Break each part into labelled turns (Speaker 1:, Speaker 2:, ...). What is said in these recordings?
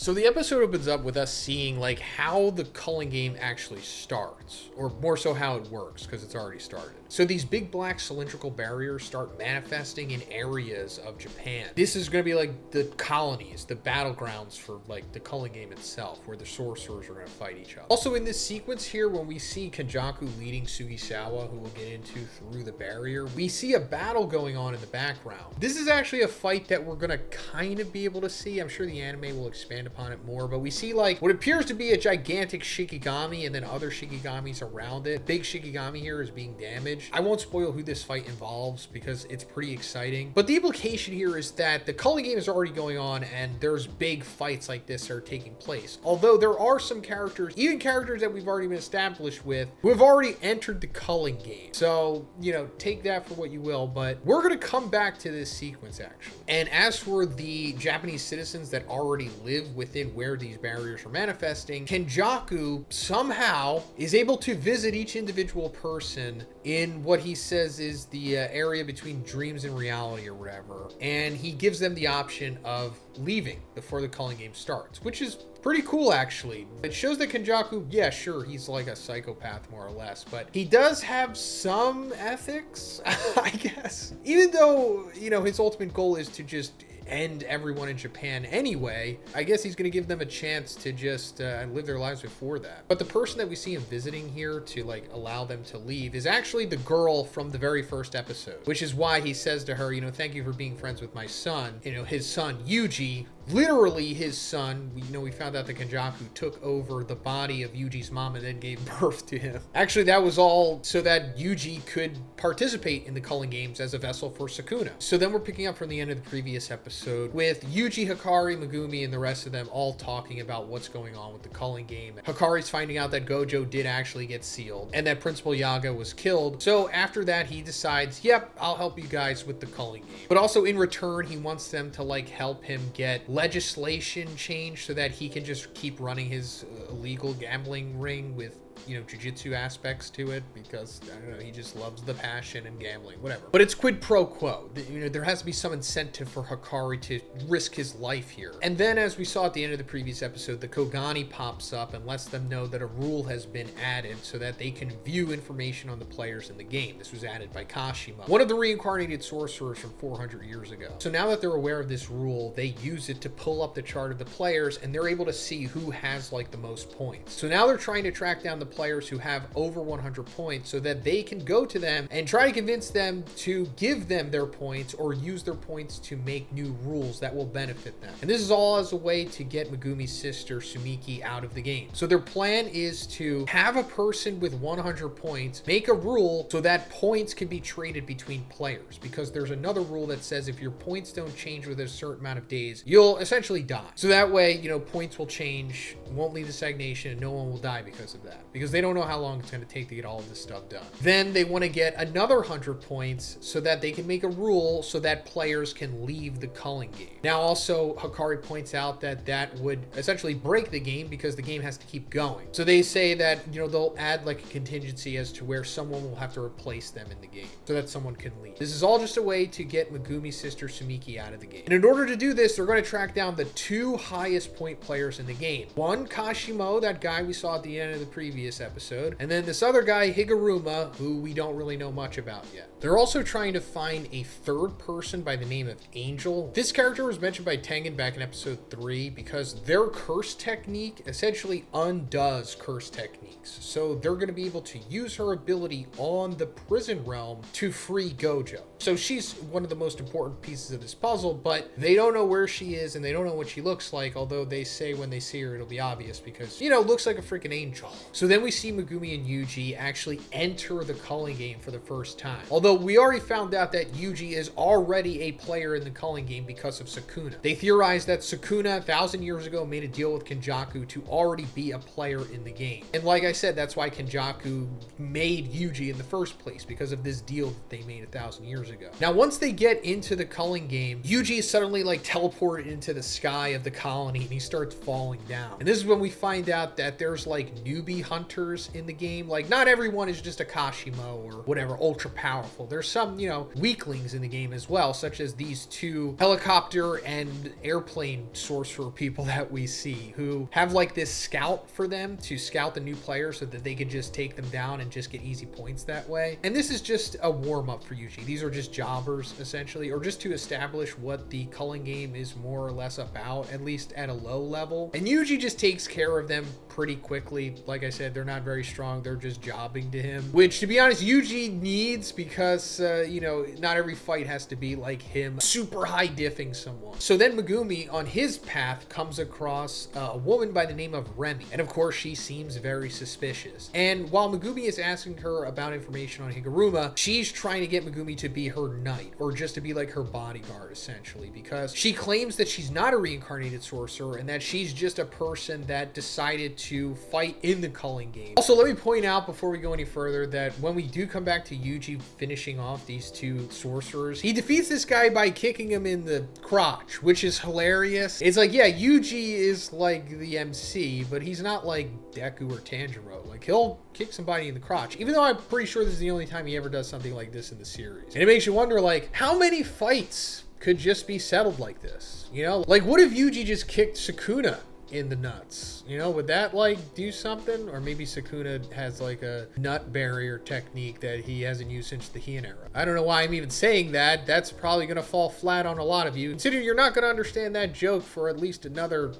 Speaker 1: So the episode opens up with us seeing like how the culling game actually starts, or more so how it works, because it's already started. So these big black cylindrical barriers start manifesting in areas of Japan. This is going to be like the colonies, the battlegrounds for like the culling game itself, where the sorcerers are going to fight each other. Also in this sequence here, when we see Kenjaku leading Sugisawa, who we'll get into through the barrier, we see a battle going on in the background. This is actually a fight that we're going to kind of be able to see. I'm sure the anime will expand upon it more, but we see like what appears to be a gigantic Shikigami and then other Shikigamis around it. Big Shikigami here is being damaged. I won't spoil who this fight involves because it's pretty exciting. But the implication here is that the culling game is already going on and there's big fights like this that are taking place. Although there are some characters, even characters that we've already been established with, who have already entered the culling game. So, you know, take that for what you will, but we're going to come back to this sequence actually. And as for the Japanese citizens that already live within where these barriers are manifesting, Kenjaku somehow is able to visit each individual person in what he says is the area between dreams and reality or whatever, and he gives them the option of leaving before the culling game starts, which is pretty cool actually. It shows that Kenjaku, yeah, sure, he's like a psychopath more or less, but he does have some ethics, I guess. Even though, you know, his ultimate goal is to just end everyone in Japan anyway, I guess he's going to give them a chance to just live their lives before that. But the person that we see him visiting here to like allow them to leave is actually the girl from the very first episode, which is why he says to her, you know, thank you for being friends with my son. You know, his son YUJI, literally his son. We found out that Kenjaku took over the body of Yuji's mom and then gave birth to him. Actually, that was all so that Yuji could participate in the culling games as a vessel for Sukuna. So then we're picking up from the end of the previous episode with Yuji, Hikari, Megumi, and the rest of them all talking about what's going on with the culling game. Hikari's finding out that Gojo did actually get sealed and that Principal Yaga was killed. So after that, he decides, yep, I'll help you guys with the culling game. But also in return, he wants them to like help him get legislation changed so that he can just keep running his illegal gambling ring with, you know, jujutsu aspects to it, because I don't know, he just loves the passion and gambling, whatever. But it's quid pro quo. You know, there has to be some incentive for Hikari to risk his life here. And then, as we saw at the end of the previous episode, the Kogani pops up and lets them know that a rule has been added so that they can view information on the players in the game. This was added by Kashima, one of the reincarnated sorcerers from 400 years ago. So now that they're aware of this rule, they use it to pull up the chart of the players, and they're able to see who has like the most points. So now they're trying to track down the players who have over 100 points so that they can go to them and try to convince them to give them their points or use their points to make new rules that will benefit them. And this is all as a way to get Megumi's sister Sumiki out of the game. So their plan is to have a person with 100 points make a rule so that points can be traded between players, because there's another rule that says if your points don't change within a certain amount of days, you'll essentially die. So that way, you know, points will change, won't lead to stagnation, and no one will die because of that, because they don't know how long it's going to take to get all of this stuff done. Then they want to get another 100 points so that they can make a rule so that players can leave the culling game. Now also, Hikari points out that that would essentially break the game because the game has to keep going. So they say that, you know, they'll add like a contingency as to where someone will have to replace them in the game so that someone can leave. This is all just a way to get Megumi's sister Sumiki out of the game. And in order to do this, they're going to track down the two highest point players in the game. One, Kashimo, that guy we saw at the end of the previous episode, and then this other guy, Higuruma, who we don't really know much about yet. They're also trying to find a third person by the name of Angel. This character was mentioned by Tengen back in episode 3 because their curse technique essentially undoes curse techniques. So they're going to be able to use her ability on the prison realm to free Gojo. So she's one of the most important pieces of this puzzle, but they don't know where she is and they don't know what she looks like, although they say when they see her it'll be obvious because, you know, looks like a freaking angel. So then we see Megumi and Yuji actually enter the culling game for the first time. Although we already found out that Yuji is already a player in the culling game because of Sukuna. They theorized that Sukuna 1,000 years ago made a deal with Kenjaku to already be a player in the game. And like I said, that's why Kenjaku made Yuji in the first place, because of this deal that they made 1,000 years ago. Now, once they get into the culling game, Yuji is suddenly like teleported into the sky of the colony and he starts falling down. And this this is when we find out that there's like newbie hunters in the game. Like not everyone is just a Kashimo or whatever, ultra powerful. There's some, you know, weaklings in the game as well, such as these two helicopter and airplane sorcerer people that we see who have like this scout for them to scout the new players so that they could just take them down and just get easy points that way. And this is just a warm-up for YUJI. These are just jobbers essentially, or just to establish what the culling game is more or less about, at least at a low level. And YUJI just takes care of them pretty quickly. Like I said, they're not very strong. They're just jobbing to him, which to be honest, YUJI needs because, you know, not every fight has to be like him super high diffing someone. So then Megumi on his path comes across a woman by the name of Remy. And of course, she seems very suspicious. And while Megumi is asking her about information on Higuruma, she's trying to get Megumi to be her knight, or just to be like her bodyguard essentially, because she claims that she's not a reincarnated sorcerer and that she's just a person that decided to fight in the culling game. Also, let me point out before we go any further that when we do come back to YUJI finishing off these two sorcerers, he defeats this guy by kicking him in the crotch, which is hilarious. It's like, yeah, YUJI is like the MC, but he's not like Deku or Tanjiro. Like, he'll kick somebody in the crotch, even though I'm pretty sure this is the only time he ever does something like this in the series. And it makes you wonder, like, how many fights could just be settled like this? You know, like, what if YUJI just kicked Sukuna in the nuts? You know, would that like do something? Or maybe Sukuna has like a nut barrier technique that he hasn't used since the Heian era. I don't know why I'm even saying that. That's probably gonna fall flat on a lot of you, considering you're not gonna understand that joke for at least another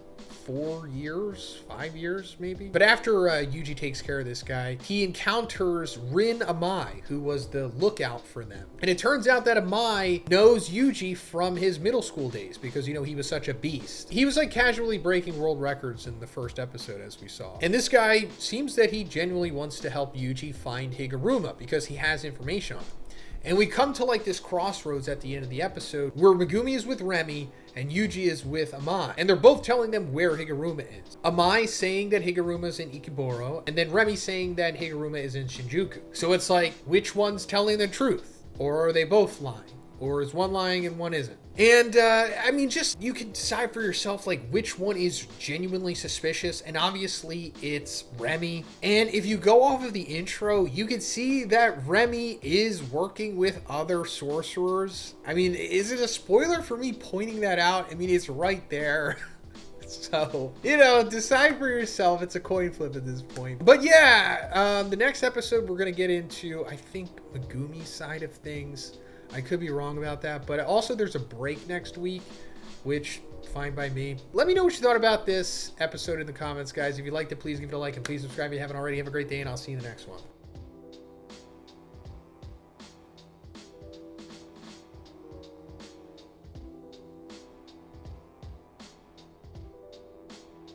Speaker 1: 4 years, 5 years maybe. But after YUJI takes care of this guy, he encounters Rin Amai, who was the lookout for them. And it turns out that Amai knows YUJI from his middle school days because, you know, he was such a beast. He was like casually breaking world records in the first episode, as we saw. And this guy seems that he genuinely wants to help YUJI find Higuruma because he has information on him. And we come to like this crossroads at the end of the episode where Megumi is with Remy and YUJI is with Amai. And they're both telling them where Higuruma is. Amai saying that Higuruma's in Ikeboro, and then Remy saying that Higuruma is in Shinjuku. So it's like, which one's telling the truth? Or are they both lying? Or is one lying and one isn't? And, I mean, just, you can decide for yourself, like, which one is genuinely suspicious. And obviously, it's Remy. And if you go off of the intro, you can see that Remy is working with other sorcerers. I mean, is it a spoiler for me pointing that out? I mean, it's right there. So, you know, decide for yourself. It's a coin flip at this point. But yeah, the next episode, we're going to get into, I think, Megumi's side of things. I could be wrong about that, but also there's a break next week, which fine by me. Let me know what you thought about this episode in the comments, guys. If you liked it, please give it a like and please subscribe if you haven't already. Have a great day, and I'll see you in the next one.